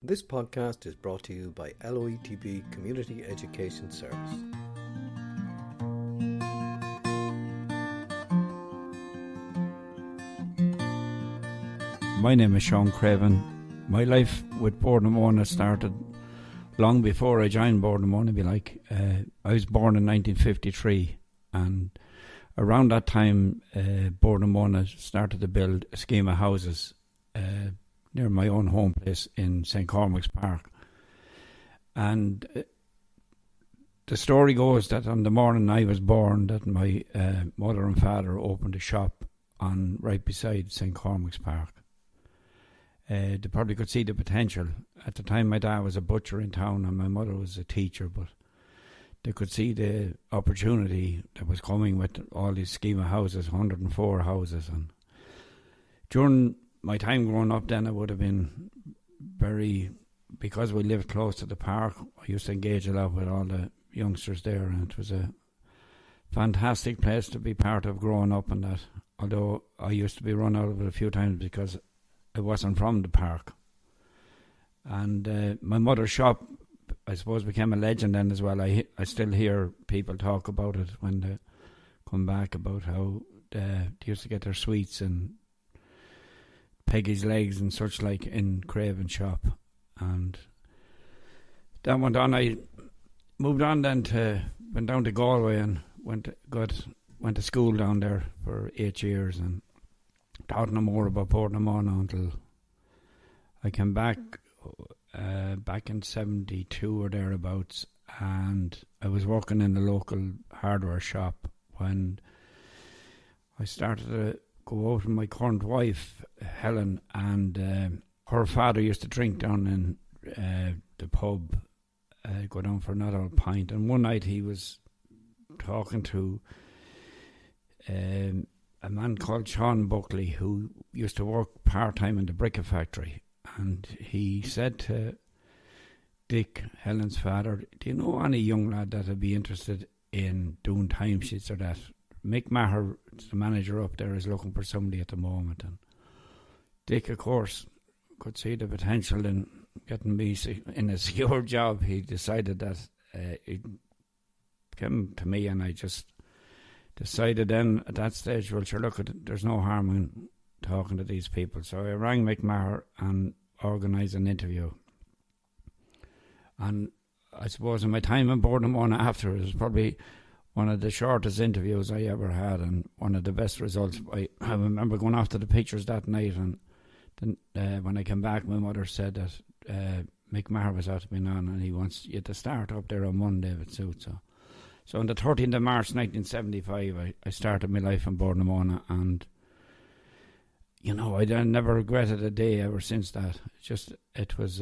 This podcast is brought to you by LOETB Community Education Service. My name is Sean Craven. My life with Boardnamona started long before I joined Boardnamona, if you like. I was born in 1953, and around that time Boardnamona started to build a scheme of houses near my own home place in St. Cormac's Park. And the story goes that on the morning I was born, that my mother and father opened a shop on right beside St. Cormac's Park. They probably could see the potential. At the time, my dad was a butcher in town and my mother was a teacher, but they could see the opportunity that was coming with all these scheme of houses, 104 houses. And during my time growing up then, I would have been because we lived close to the park, I used to engage a lot with all the youngsters there, and it was a fantastic place to be part of growing up in that. Although I used to be run out of it a few times because I wasn't from the park. And my mother's shop, I suppose, became a legend then as well. I still hear people talk about it when they come back, about how they used to get their sweets and Peggy's legs and such like in Craven's shop. And that went on. I moved on then went down to Galway and went to school down there for 8 years and taught no more about Boardnamona until I came back in 72 or thereabouts, and I was working in the local hardware shop when I started to go out with my current wife, Helen, and her father used to drink down in the pub, go down for another pint, and one night he was talking to a man called Sean Buckley, who used to work part-time in the brick factory, and he said to Dick, Helen's father, do you know any young lad that would be interested in doing timesheets or that? Mick Maher, the manager up there, is looking for somebody at the moment. And Dick, of course, could see the potential in getting me in a secure job. He decided that it came to me, and I just decided then at that stage, well, sure, look, there's no harm in talking to these people. So I rang Mick Maher and organised an interview. And I suppose in my time in Boardnamona after, it was probably one of the shortest interviews I ever had and one of the best results. I remember going after the pictures that night, and then when I came back, my mother said that Mick Maher was out to be on and he wants you to start up there on Monday if it suits. So on the 13th of March 1975, I started my life in Boardnamona, and you know, I never regretted a day ever since that. It was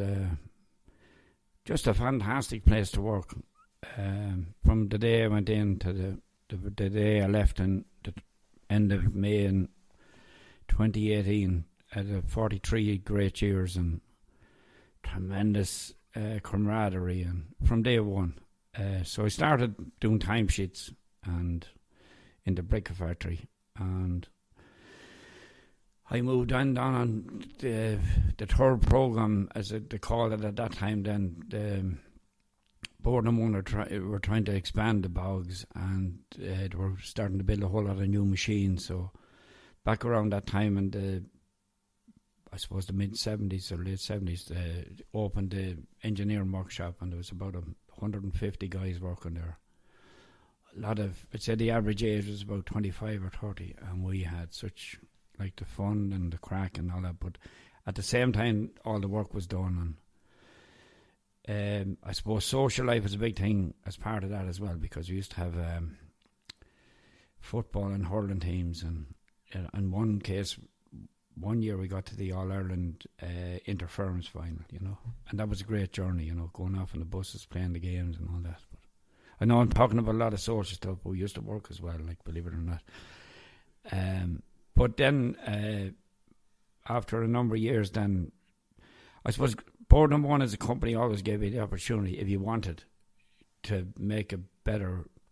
just a fantastic place to work. From the day I went in to the day I left in the end of May in 2018, I had 43 great years and tremendous camaraderie, and from day one. So I started doing timesheets and in the brick factory, and I moved on the third programme, as they called it at that time then. The Boardnamona were trying to expand the bogs, and they were starting to build a whole lot of new machines. So back around that time in I suppose the mid-70s or late 70s, they opened the engineering workshop, and there was about 150 guys working there. I'd say the average age was about 25 or 30, and we had such like the fun and the crack and all that, but at the same time all the work was done. And I suppose social life is a big thing as part of that as well, because we used to have football and hurling teams, and in one case, one year we got to the All-Ireland interference final, you know, and that was a great journey, you know, going off on the buses, playing the games and all that. But I know I'm talking about a lot of social stuff, but we used to work as well, like, believe it or not. But then after a number of years, then I suppose Boardnamona as a company always gave you the opportunity, if you wanted to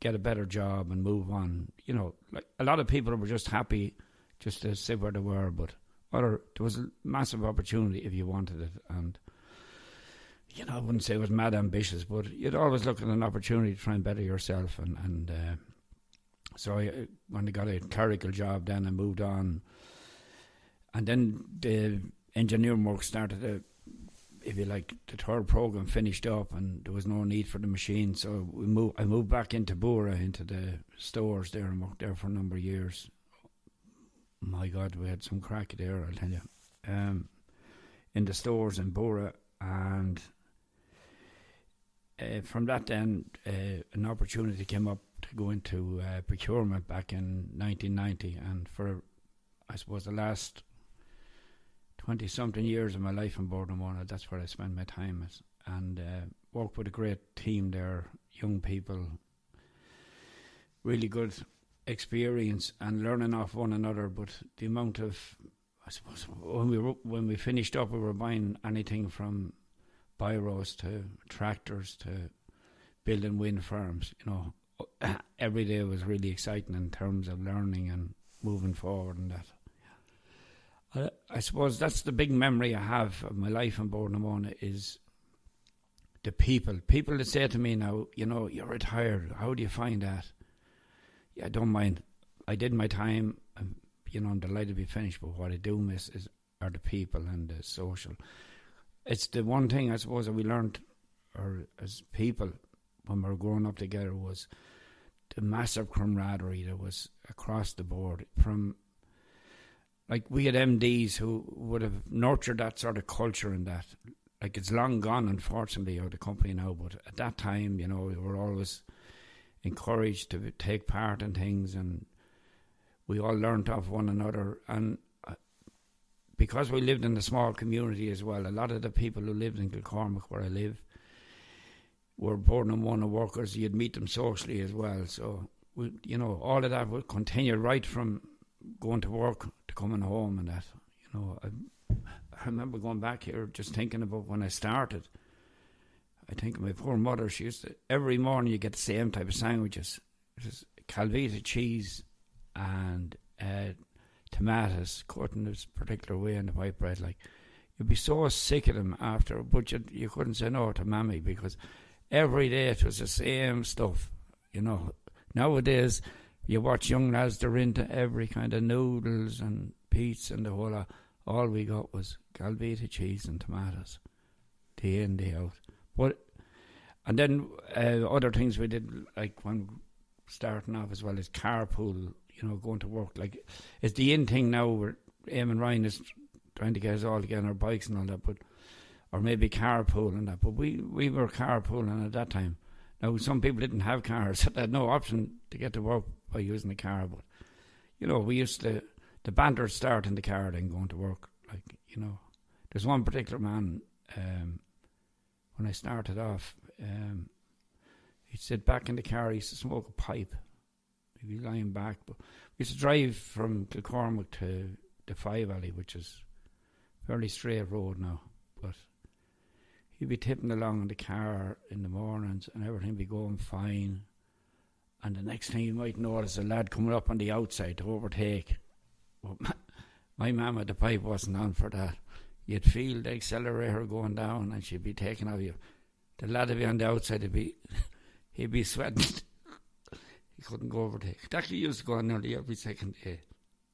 get a better job and move on. You know, like a lot of people were just happy just to sit where they were, but there was a massive opportunity if you wanted it. And I wouldn't say it was mad ambitious, but you'd always look at an opportunity to try and better yourself. So when I got a clerical job, then I moved on. And then the engineering work started, if you like, the third program finished up and there was no need for the machine. So I moved back into Bura, into the stores there, and worked there for a number of years. My God, we had some crack there, I'll tell you. In the stores in Bura. And from that then, an opportunity came up to go into procurement back in 1990. And for, I suppose, the last 20-something years of my life in Bournemouth, that's where I spent my time at. And worked with a great team there, young people, really good experience and learning off one another. But the amount of, I suppose, when we finished up, we were buying anything from biros to tractors to building wind farms. Every day was really exciting in terms of learning and moving forward and that. I suppose that's the big memory I have of my life in Bournemouth is the people. People that say to me now, you're retired. How do you find that? Yeah, I don't mind. I did my time. I'm delighted to be finished, but what I do miss are the people and the social. It's the one thing I suppose that we learned, or as people, when we were growing up together, was the massive camaraderie that was across the board. From, like, we had MDs who would have nurtured that sort of culture and that. Like, it's long gone, unfortunately, out of the company now, but at that time, we were always encouraged to take part in things, and we all learnt off one another. And because we lived in a small community as well, a lot of the people who lived in Kilcormac, where I live, were Bournemouth workers. You'd meet them socially as well. So, all of that would continue right from going to work to coming home and that. I remember going back here just thinking about when I started. I think of my poor mother. She used to, every morning you get the same type of sandwiches. It was Calvita cheese and tomatoes cut in this particular way in the white bread. Like, you'd be so sick of them after, but you couldn't say no to Mammy because every day it was the same stuff. Nowadays you watch young lads, they're into every kind of noodles and pizza and the whole lot. All we got was Calvita cheese and tomatoes, day in, day out. And then other things we did, like when starting off as well, is carpool, going to work. Like, it's the in thing now where Eamon Ryan is trying to get us all to get on our bikes and all that, or maybe carpool and that. But we were carpooling at that time. Now, some people didn't have cars, so they had no option to get to work by using a car. But, we used to, the banter start in the car then going to work. Like, there's one particular man, when I started off, he'd sit back in the car, he used to smoke a pipe. He'd be lying back. But we used to drive from Kilcormac to the Five Alley, which is a fairly straight road now. But he'd be tipping along in the car in the mornings and everything would be going fine. And the next thing you might notice a lad coming up on the outside to overtake. But my mama, the pipe wasn't on for that. You'd feel the accelerator going down and she'd be taking off you. The lad would be on the outside, he'd be sweating. He couldn't go overtake. It actually used to go on nearly every second day.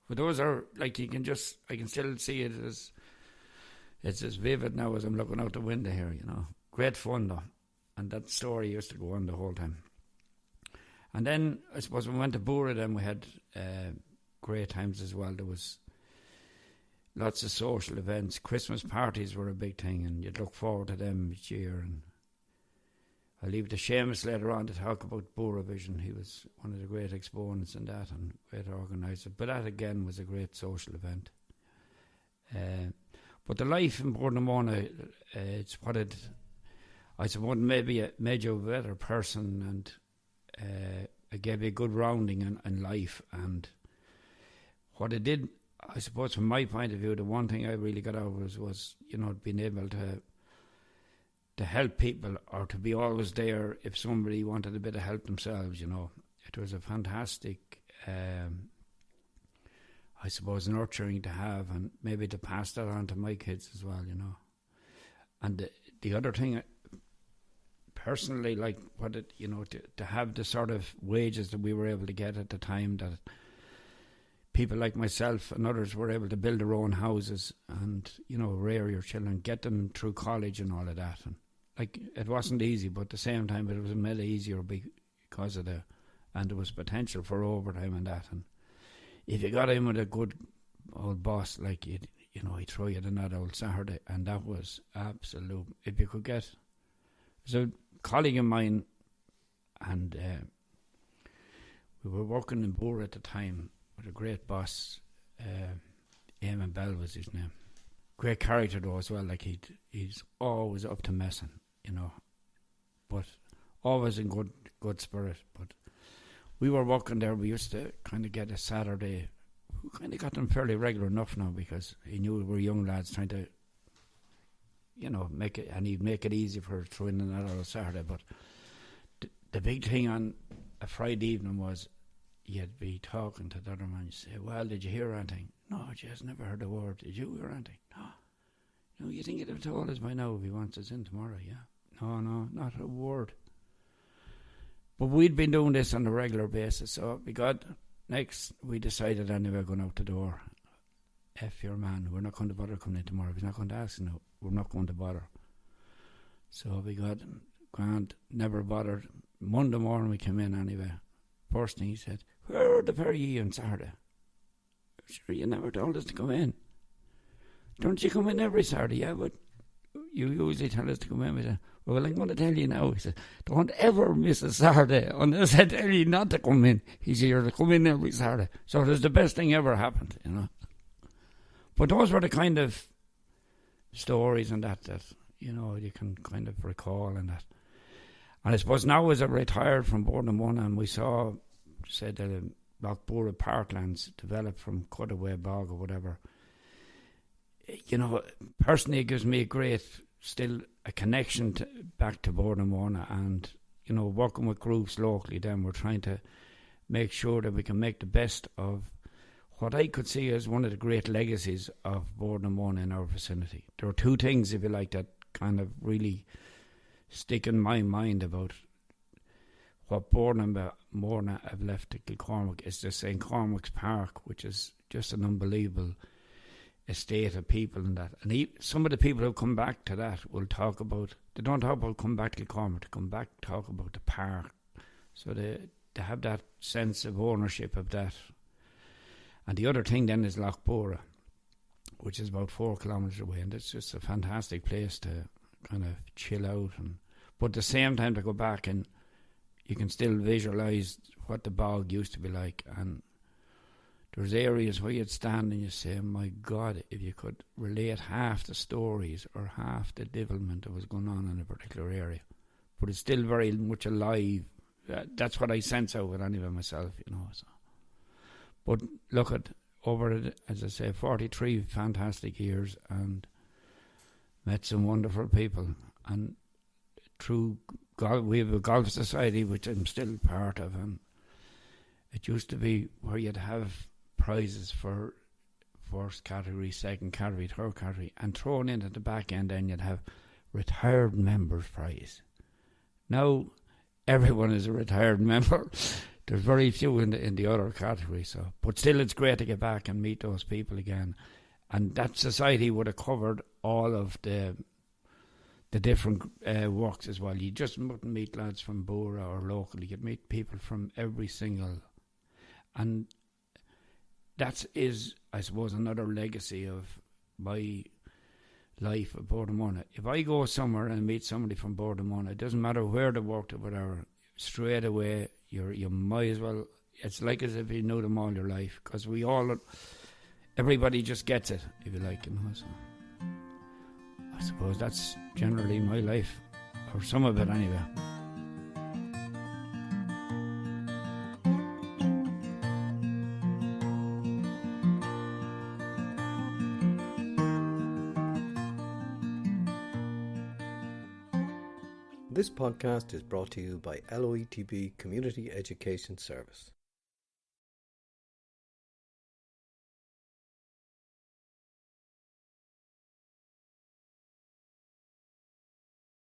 But those are, like, I can still see it as, it's as vivid now as I'm looking out the window here, Great fun though. And that story used to go on the whole time. And then, I suppose, when we went to Bura, then we had great times as well. There was lots of social events. Christmas parties were a big thing, and you'd look forward to them each year. And I'll leave to Seamus later on to talk about Bura Vision. He was one of the great exponents in that and great organiser. But that again was a great social event. But the life in Bournemouth, it's what I suppose maybe it made you a better person, and it gave you a good rounding in life. And what it did, I suppose, from my point of view, the one thing I really got out of it was being able to help people, or to be always there if somebody wanted a bit of help themselves. It was a fantastic, I suppose, nurturing to have, and maybe to pass that on to my kids as well. And the other thing personally, like what it, to have the sort of wages that we were able to get at the time, that people like myself and others were able to build their own houses and, rear your children, get them through college and all of that. And like, it wasn't easy, but at the same time, it was made easier because of and there was potential for overtime and that. And if you got in with a good old boss, like he'd throw you the that old Saturday, and that was absolute. If you could get, there's a colleague of mine, and we were working in Boer at the time with a great boss. Eamon Bell was his name. Great character though as well. Like he's always up to messing, but always in good spirit. But we were working there. We used to kind of get a Saturday. We kind of got them fairly regular enough now because he knew we were young lads trying to, make it, and he'd make it easy for throwing in that on a Saturday. But the big thing on a Friday evening was you'd be talking to the other man. You say, "Well, did you hear anything?" "No, just never heard a word." "Did you hear anything?" "No." "You think he'd have told us by now if he wants us in tomorrow?" "Yeah." No, not a word. But we'd been doing this on a regular basis, so we decided anyway, going out the door, F your man, we're not going to bother coming in tomorrow. If he's not going to ask, no, we're not going to bother. So we got grand, never bothered. Monday morning we came in anyway. First thing he said, "Where are the pair of you on Saturday?" "Sure, you never told us to come in." "Don't you come in every Saturday?" "Yeah, but you usually tell us to come in." We said, "Well, I'm going to tell you now." He said, "Don't ever miss a Saturday unless I tell you not to come in." He said, "You're to come in every Saturday." So it was the best thing ever happened, But those were the kind of stories and that you can kind of recall and that. And I suppose now as I retired from Borden One and we saw, say, the Lochborough parklands develop from Cutaway Bog or whatever, personally it gives me still a connection back to Borden One, and working with groups locally, then we're trying to make sure that we can make the best of what I could see as one of the great legacies of Borden One in our vicinity. There are two things, if you like, that kind of really stick in my mind about what Borden and Morna have left to Kilcormac. Is the St. Cormac's Park, which is just an unbelievable estate of people and that. And some of the people who come back to that will talk about, they don't talk about come back to Kilcormac, they come back talk about the park. So they have that sense of ownership of that. And the other thing then is Lochborough, which is about 4 kilometres away, and it's just a fantastic place to kind of chill out. But at the same time to go back and you can still visualise what the bog used to be like, and there's areas where you'd stand and you say, "My God, if you could relate half the stories or half the development that was going on in a particular area." But it's still very much alive. That's what I sense out of it anyway myself, So. But look at over it, as I say, 43 fantastic years, and met some wonderful people. And through golf, we have a golf society which I'm still part of, and it used to be where you'd have prizes for first category, second category, third category, and thrown in at the back end, then you'd have retired members prize. Now everyone is a retired member. There's very few in the other category, so but still it's great to get back and meet those people again. And that society would have covered all of the different walks as well. You just wouldn't meet lads from Bora or locally. You'd meet people from every single, and that is, I suppose, another legacy of my life at Bordemona. If I go somewhere and meet somebody from Bordemona, it doesn't matter where they worked or whatever, straight away you might as well, it's like as if you know them all your life, because everybody just gets it, if you like, So I suppose that's generally my life, or some of it anyway. This podcast is brought to you by LOETB Community Education Service.